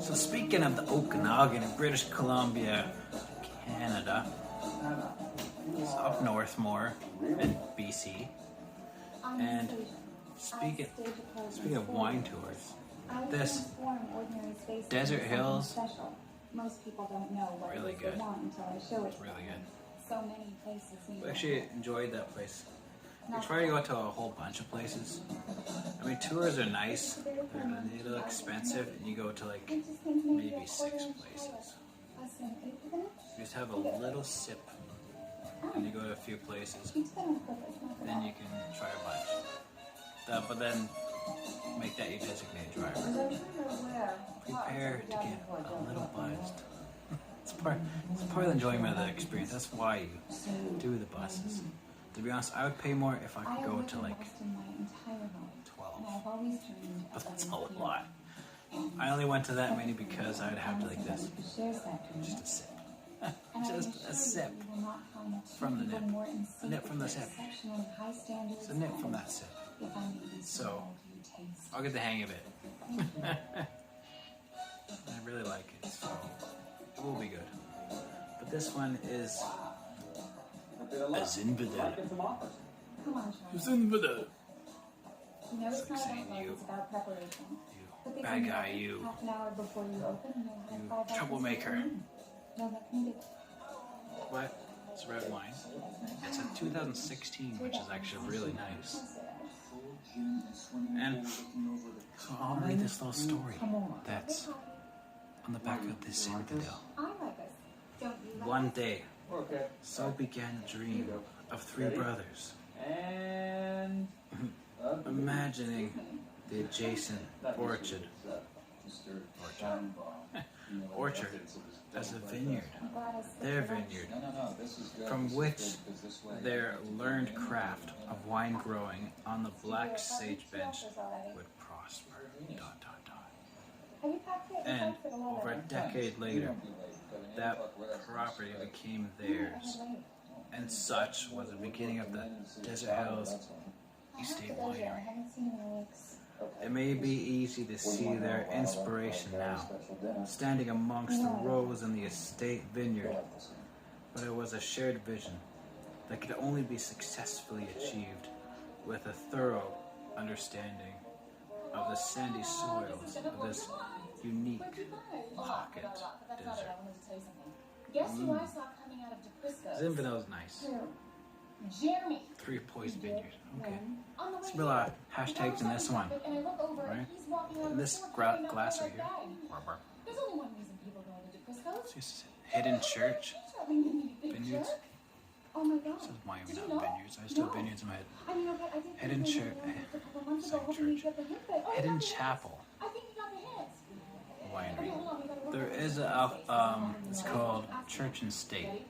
So speaking of the Okanagan in British Columbia, Canada, it's up north more in BC. And speaking of wine tours, this Desert Hills, really good. Really good. We actually enjoyed that place. We try to go to a whole bunch of places. I mean, tours are nice. They're a little expensive, and you go to like maybe 6 places. You just have a little sip, and you go to a few places. Then you can try a bunch. But then make that your designated driver. Prepare to get a little buzzed. It's part of the enjoyment of the experience. That's why you do the buses. To be honest, I would pay more if I could go to like 12. But that's a lot. I only went to that many because I would have to like this. Just a sip. Just a sip from the nip. A nip from the sip. It's a nip from that sip. So, I'll get the hang of it. I really like it, so it will be good. But this one is a Zinfandel. Zinfandel. It's like saying you bad guy, you troublemaker. What? It's red wine. It's a 2016, which is actually really nice. And so I'll read this little story that's on the back of this Zinfandel. One day, so began a dream of 3 brothers, imagining the adjacent orchard as a vineyard, their vineyard, from which their learned craft of wine growing on the black sage bench would prosper. ... And over a decade later, that property became theirs, and such was the beginning of the Desert Hills Estate Winery. It may be easy to see their inspiration now, standing amongst the rows in the estate vineyard, but it was a shared vision that could only be successfully achieved with a thorough understanding of the sandy soils of this unique pocket desert. Zinfandel is nice. 3 Poised Vineyard. Okay. There's a lot of hashtags in this one. Right? And this glass right here. It's just Hidden Church. Vineyards. This is Miami, not Vineyards. I still have Vineyards in my head. Hidden Church. Hidden Chapel Winery. There is it's called Church and State,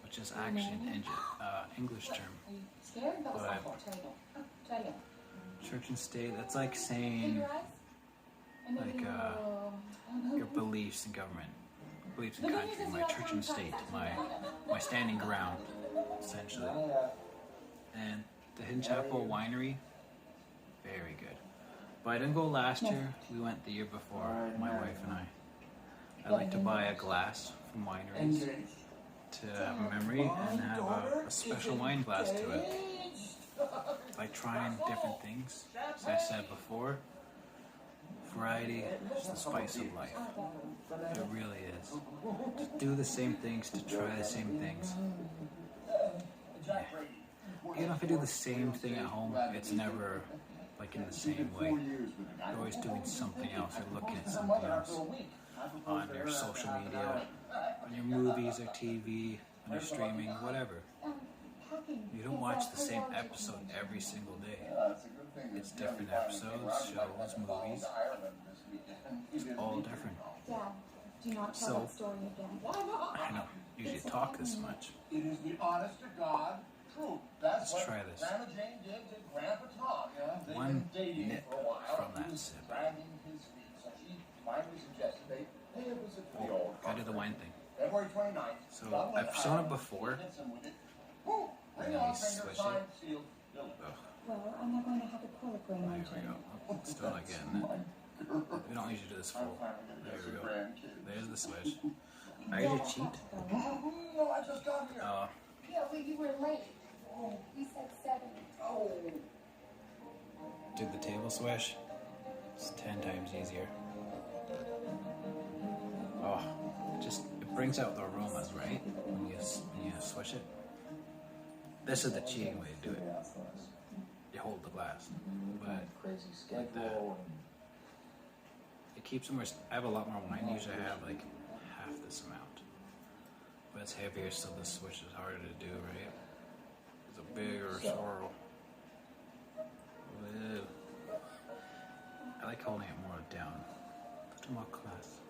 which is actually an English term. But Church and State, that's like saying like your beliefs in government, beliefs in country, my church and state, my standing ground, essentially. And the Hidden Chapel Winery, very good. But I didn't go last year. We went the year before, my wife and I. I like to buy a glass from wineries to have a memory and have a special wine glass to it. Like trying different things. As I said before, variety is the spice of life. It really is. To do the same things, to try the same things. Yeah. Even if I do the same thing at home, it's never like in the same way. You're always doing something else. You're looking at something else on your social media, on your movies or TV, on your streaming, whatever. You don't watch the same episode every single day. It's different episodes, shows, movies. It's all different. So, I don't usually talk this much. Let's try this. One nip from that sip. Gotta do the wine thing. So I've shown it before. And then we switch it. Well, I'm not going to have a color green on There we go. Let's do it again. We don't usually do this full. There we go. There's the switch. I usually cheat. Yeah, well, you were late. You said 7. Oh. Do the table swish. It's 10 times easier. Oh, it brings out the aromas, right? When you swish it. This is the cheating way to do it. You hold the glass, but like that. It keeps them. I have a lot more wine. Usually I have like half this amount, but it's heavier, so the swish is harder to do, right? It's a bigger swirl. Whoa. I like holding it more down. Put more class.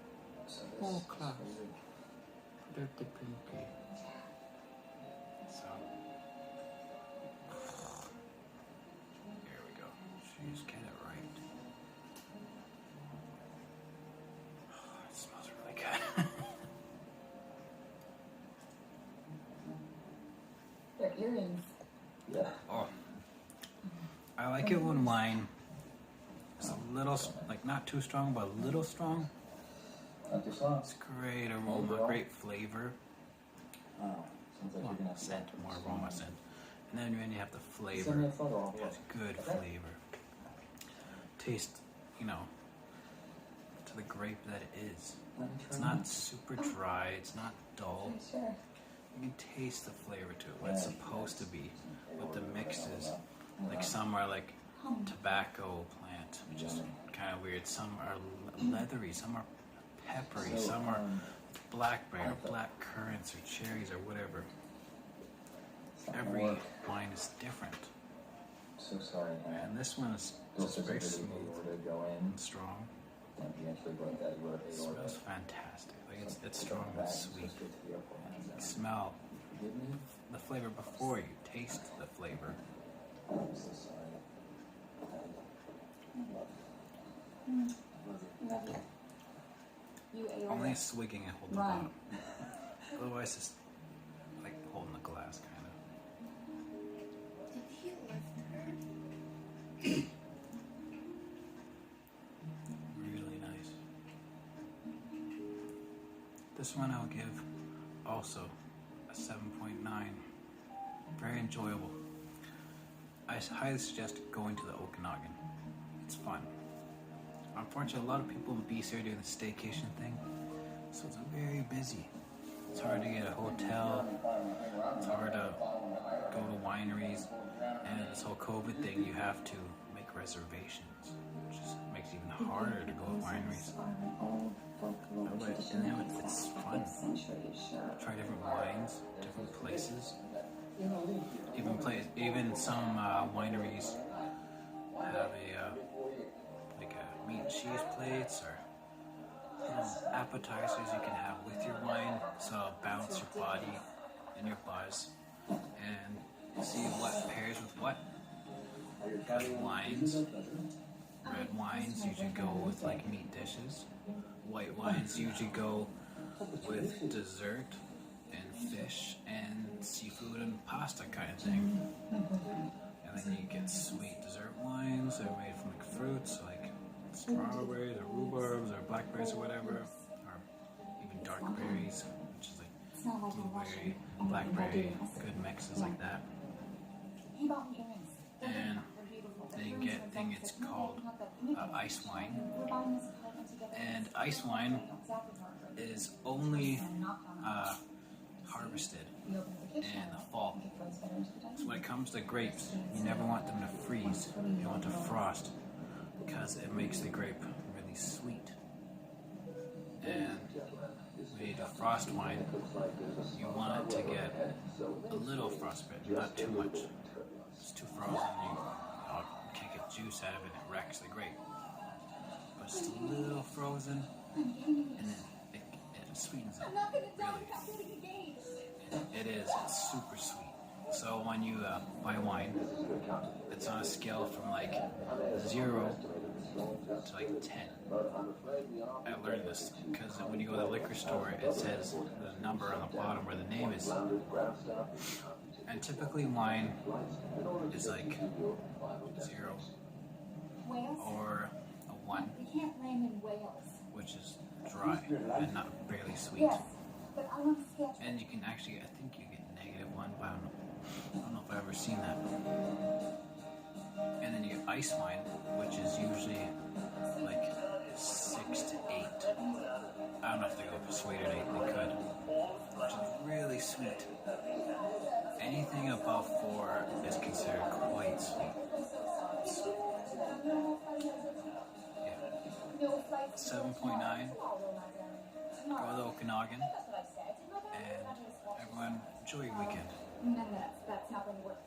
More class. Dirty pinky. So. Here we go. She's get it right. Oh, it smells really good. They're earrings. Yeah. Oh. I like it when wine is a little, like not too strong, but a little strong. It's great aroma, great flavor. More scent, more aroma scent. And then when you have the flavor, it's good flavor. Taste, to the grape that it is. It's not super dry, it's not dull. You can taste the flavor to it, what it's supposed to be, what the mix is. Like some are like tobacco plant, which is kind of weird. Some are leathery, some are peppery, some are blackberry or black currants or cherries or whatever. Every wine is different. So sorry. And this one is just very smooth and strong. It smells fantastic. Like it's strong and sweet. You smell the flavor before you taste the flavor. I'm so sorry. Only swigging and hold the bottom. Otherwise, it's like holding the glass, kind of. Did he lift her? Really nice. This one I'll give also a 7.9. Very enjoyable. I highly suggest going to the Okanagan. It's fun. Unfortunately, a lot of people in BC are doing the staycation thing, so it's very busy. It's hard to get a hotel, it's hard to go to wineries, and this whole COVID thing, you have to make reservations, which just makes it even harder to go to wineries. But it's fun. Try different wines, different places. Even some wineries have meat and cheese plates or appetizers you can have with your wine, so it'll balance your body and your buzz, and see what pairs with what. Because wines, red wines usually go with like meat dishes. White wines usually go with dessert and fish and seafood and pasta kind of thing. And then you get sweet dessert wines that are made from like fruits, like strawberries or rhubarbs or blackberries or whatever, or even dark berries, which is like blueberry, blackberry, good mixes like that. And then you get a thing, it's called ice wine. And ice wine is only harvested in the fall. So when it comes to grapes, you never want them to freeze. You want to frost, because it makes the grape really sweet. And when you do frost wine, you want it to get a little frostbite, not too much. It's too frozen, you can't get juice out of it, it wrecks the grape. But it's a little frozen, and then it sweetens it, really. It is, it's super sweet. So when you buy wine, it's on a scale from like 0 to like 10. I learned this because when you go to the liquor store, it says the number on the bottom where the name is. And typically wine is like 0 or a one, We can't land in Wales. which is dry and not barely sweet. Yes, but I want to sketch. And you can actually, I think you get -1, but I don't know if I've ever seen that. And then you get ice wine, which is usually like 6 to 8. I don't know if they go for sweeter, they could. Which is really sweet. Anything above 4 is considered quite sweet. Yeah. 7.9. Go to Okanagan. And everyone, enjoy your weekend. No, that's not going to work.